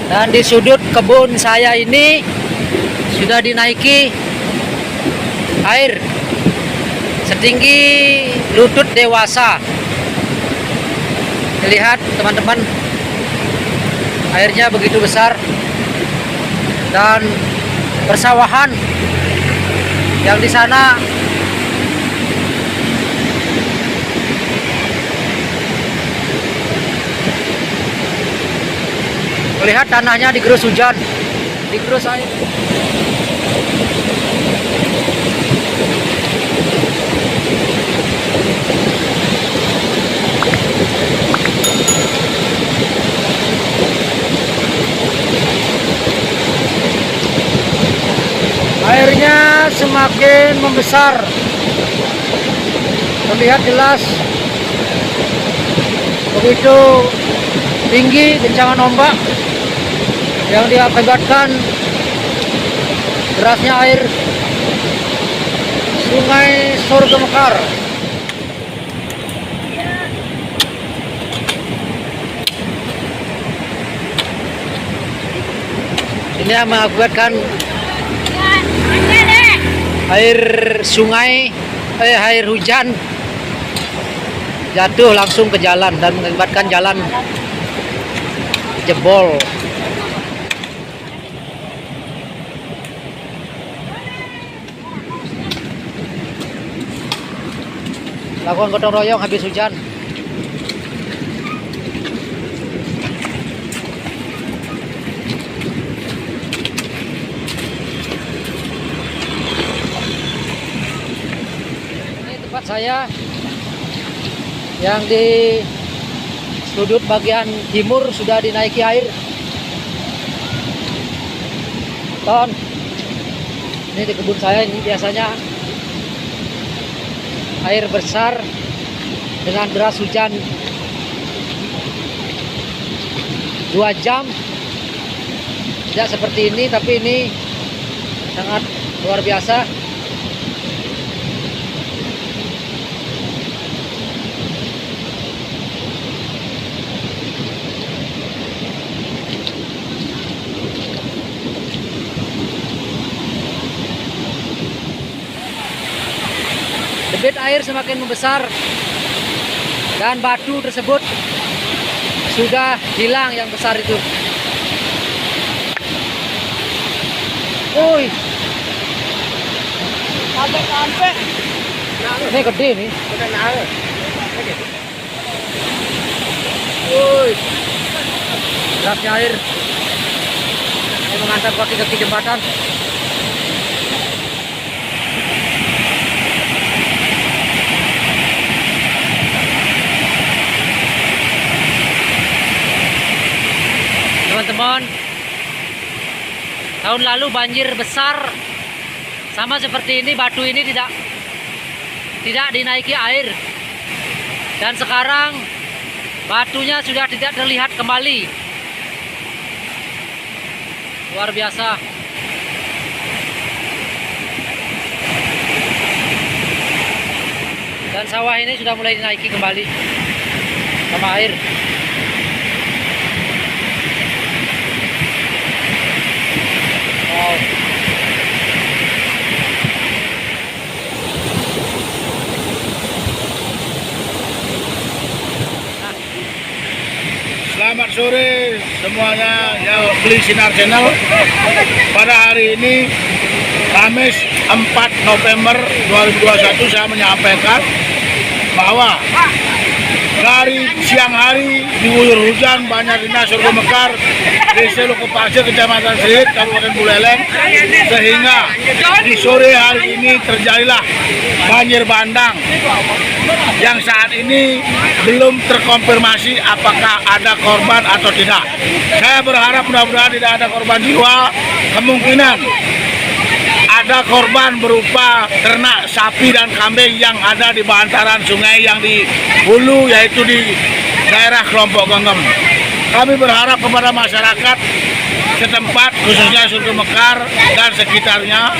Dan di sudut kebun saya ini sudah dinaiki air setinggi lutut dewasa. Lihat teman-teman, airnya begitu besar. Dan persawahan yang di sana melihat tanahnya digerus hujan, digerus air. Airnya semakin membesar, terlihat jelas begitu tinggi guncangan ombak yang diakibatkan derasnya air Sungai Surga Mekar. Ini yang mengakibatkan air sungai, air hujan jatuh langsung ke jalan dan mengakibatkan jalan jebol. Lakukan gotong royong habis hujan. Tempat saya yang di sudut bagian timur sudah dinaiki air. Ton, ini di kebun saya ini biasanya air besar dengan deras hujan 2 jam. Tidak seperti ini, tapi ini sangat luar biasa. Debit air semakin membesar dan batu tersebut sudah hilang yang besar itu. Woi, sampai ini gede nih. Woi, derasnya air ini mengantar kaki-kaki jembatan. Teman-teman, tahun lalu banjir besar sama seperti ini, batu ini tidak dinaiki air, dan sekarang batunya sudah tidak terlihat kembali. Luar biasa. Dan sawah ini sudah mulai dinaiki kembali sama air. Selamat sore semuanya yang beli Sinar Channel. Pada hari ini Kamis 4 November 2021 saya menyampaikan bahwa dari siang hari diguyur hujan banyak dinas Surga Mekar, Desa Lokopasir, Kecamatan Srit, Kabupaten Buleleng, sehingga di sore hari ini terjadilah banjir bandang yang saat ini belum terkonfirmasi apakah ada korban atau tidak. Saya berharap mudah-mudahan tidak ada korban jiwa. Kemungkinan ada korban berupa ternak sapi dan kambing yang ada di bantaran sungai yang di hulu, yaitu di daerah Kelompok Genggam. Kami berharap kepada masyarakat setempat, khususnya Surga Mekar dan sekitarnya,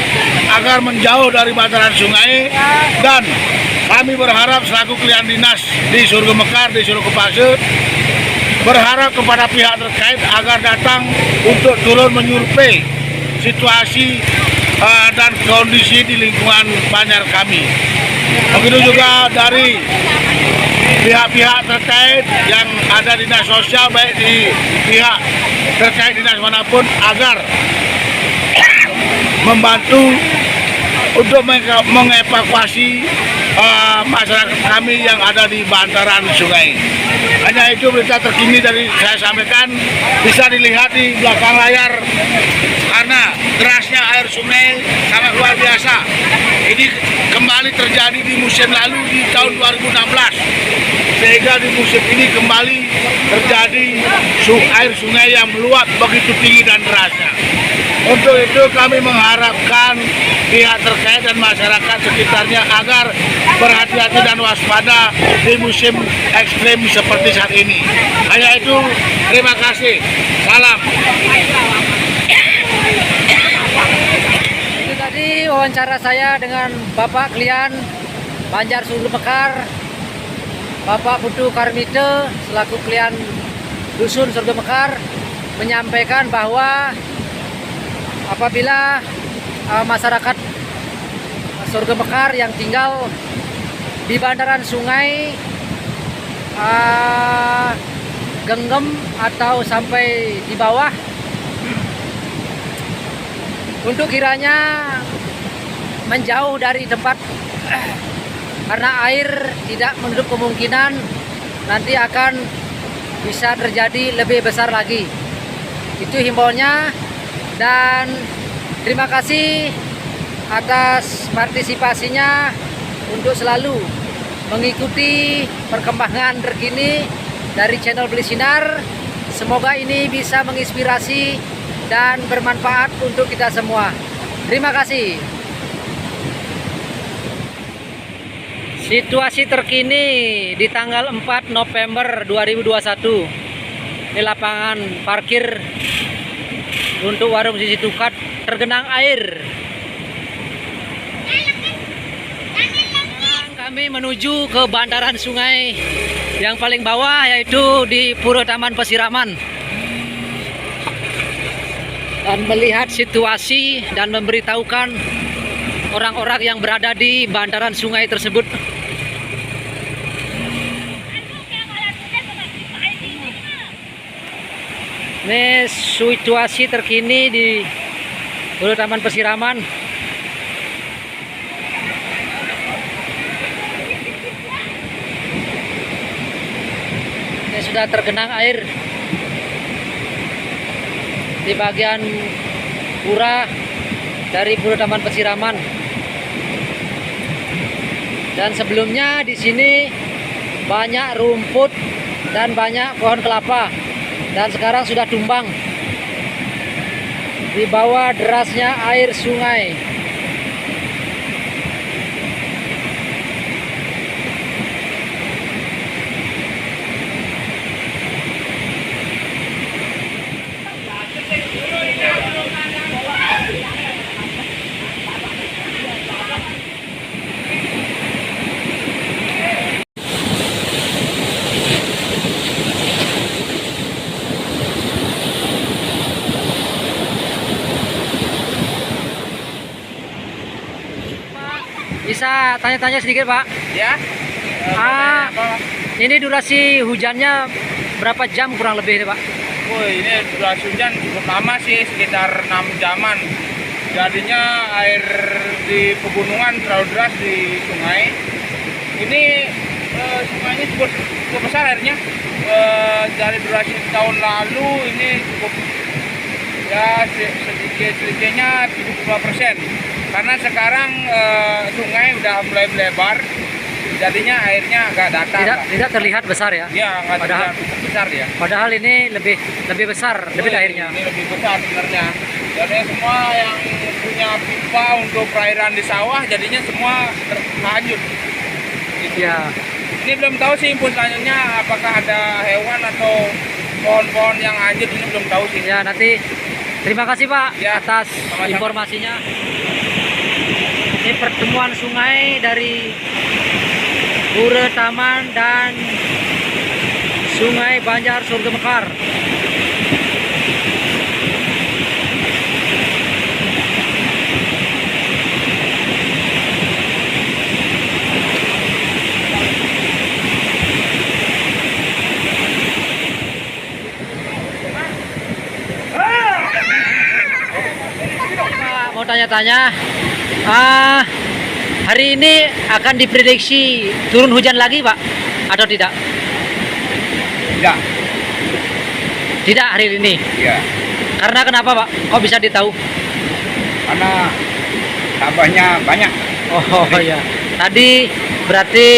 agar menjauh dari bantaran sungai, dan kami berharap selaku klien dinas di Surga Mekar, di Lokopasir, berharap kepada pihak terkait agar datang untuk turun menyurvei situasi dan kondisi di lingkungan Banjar kami. Begitu juga dari pihak-pihak terkait yang ada di dinas sosial, baik di pihak terkait dinas manapun, agar membantu untuk mengevakuasi masyarakat kami yang ada di bantaran sungai. Hanya itu berita terkini dari saya sampaikan, bisa dilihat di belakang layar karena derasnya air sungai sangat luar biasa. Ini kembali terjadi di musim lalu di tahun 2016, sehingga di musim ini kembali terjadi air sungai yang meluap begitu tinggi dan derasnya. Untuk itu kami mengharapkan pihak terkait dan masyarakat sekitarnya agar berhati-hati dan waspada di musim ekstrim seperti saat ini. Hanya itu, terima kasih. Salam. Itu tadi wawancara saya dengan Bapak Klien Banjar Surga Mekar, Bapak Putu Karmite selaku klien Dusun Surga Mekar, menyampaikan bahwa apabila masyarakat Surga Mekar yang tinggal di bantaran sungai genggam atau sampai di bawah, untuk kiranya menjauh dari tempat karena air tidak menutup kemungkinan nanti akan bisa terjadi lebih besar lagi. Itu himbauannya, dan terima kasih atas partisipasinya untuk selalu mengikuti perkembangan terkini dari channel Beli Sinar. Semoga ini bisa menginspirasi dan bermanfaat untuk kita semua. Terima kasih. Situasi terkini di tanggal 4 November 2021 di lapangan parkir untuk warung Sisi Tukat tergenang air. Kami menuju ke bantaran sungai yang paling bawah, yaitu di Pura Taman Pesiraman, dan melihat situasi dan memberitahukan orang-orang yang berada di bantaran sungai tersebut. Ini situasi terkini di Pura Taman Pesiraman. Ini sudah tergenang air di bagian pura dari Pura Taman Pesiraman. Dan sebelumnya di sini banyak rumput dan banyak pohon kelapa, dan sekarang sudah tumbang di bawah derasnya air sungai. Bisa tanya-tanya sedikit, Pak? Ya. Ini durasi hujannya berapa jam kurang lebih, Pak? Oh, ini durasi hujan cukup lama sih, sekitar 6 jaman. Jadinya air di pegunungan terlalu deras di sungai. Ini sungainya cukup besar airnya. Dari durasi tahun lalu ini cukup, ya sedikitnya 70%. Karena sekarang sungai udah mulai melebar, jadinya airnya agak datar. Tidak terlihat besar ya? Iya, nggak terlihat besar ya. Padahal ini lebih besar, lebih airnya. Ini lebih besar sebenarnya. Jadi semua yang punya pipa untuk perairan di sawah, jadinya semua terhanyut. Gitu. Ya. Ini belum tahu sih info selanjutnya, apakah ada hewan atau pohon-pohon yang hanyut, ini belum tahu sih. Ya, nanti terima kasih, Pak, ya, atas sama-sama. informasinya. Ini pertemuan sungai dari Pura Taman dan Sungai Banjar Surga Mekar. Pak, mau tanya-tanya, hari ini akan diprediksi turun hujan lagi, Pak, atau tidak? Ya, Tidak hari ini. ya. Karena kenapa, Pak? Kok bisa ditahu? Karena tambahnya banyak. Oh ya. Tadi berarti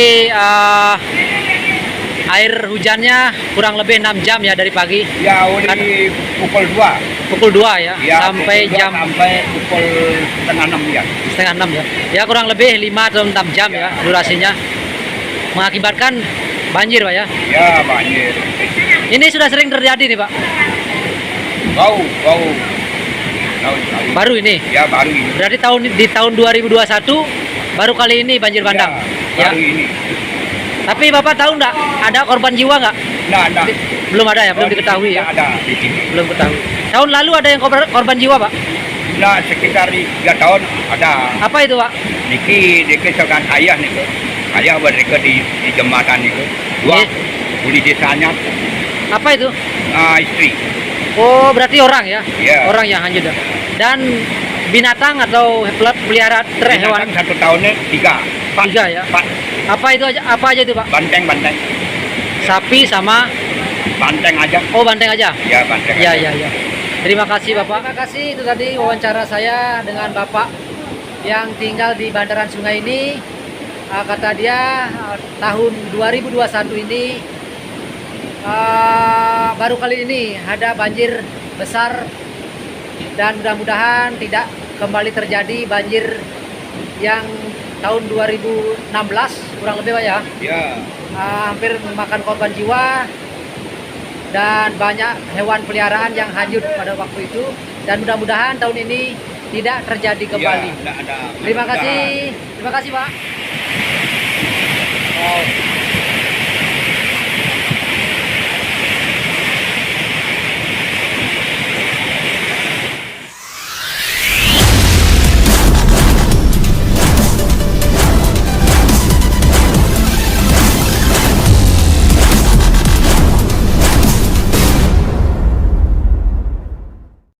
air hujannya kurang lebih 6 jam ya dari pagi. Ya, dari pukul 2. Pukul 2 ya, Ya, sampai pukul 2 jam sampai pukul setengah 6 ya. setengah 6 ya. Ya kurang lebih 5 atau 6 jam ya durasinya. Mengakibatkan banjir, Pak ya. Ya, banjir. Ini sudah sering terjadi nih, Pak. Bau. Tahu sekali. Baru ini. Ya, baru ini. Berarti di tahun 2021 baru kali ini banjir bandang. Ya, Ya. baru ini. Tapi Bapak tahu nggak ada korban jiwa nggak? Nah. Belum ada ya, belum diketahui ya. Ada di sini. Belum ketahui. Tahun lalu ada yang korban jiwa, Pak? Nah, sekitar 3 tahun ada. Apa itu, Pak? Niki sekan ayah nih. Ayah mereka di jembatan itu. Dua Iya. uli desanya Apa itu? istri. Oh, berarti orang ya? Iya. Orang yang hanyut ya. Dan binatang atau pelihara hewan? Binatang 1 tahunnya 3. Tiga ya? Pak, Apa itu aja? Apa aja itu, Pak? banteng. Sapi sama Banteng aja. oh banteng aja. Ya, banteng. Ya, aja. ya. Terima kasih, Bapak. Terima kasih, itu tadi wawancara saya dengan Bapak yang tinggal di bandaran sungai ini. Kata dia tahun 2021 ini baru kali ini ada banjir besar, dan mudah-mudahan tidak kembali terjadi banjir yang tahun 2016 kurang lebih, Pak ya. Ya. Hampir memakan korban jiwa dan banyak hewan peliharaan yang hanyut pada waktu itu, dan mudah-mudahan tahun ini tidak terjadi kembali. Ya, ada. Terima kasih Pak. Oh.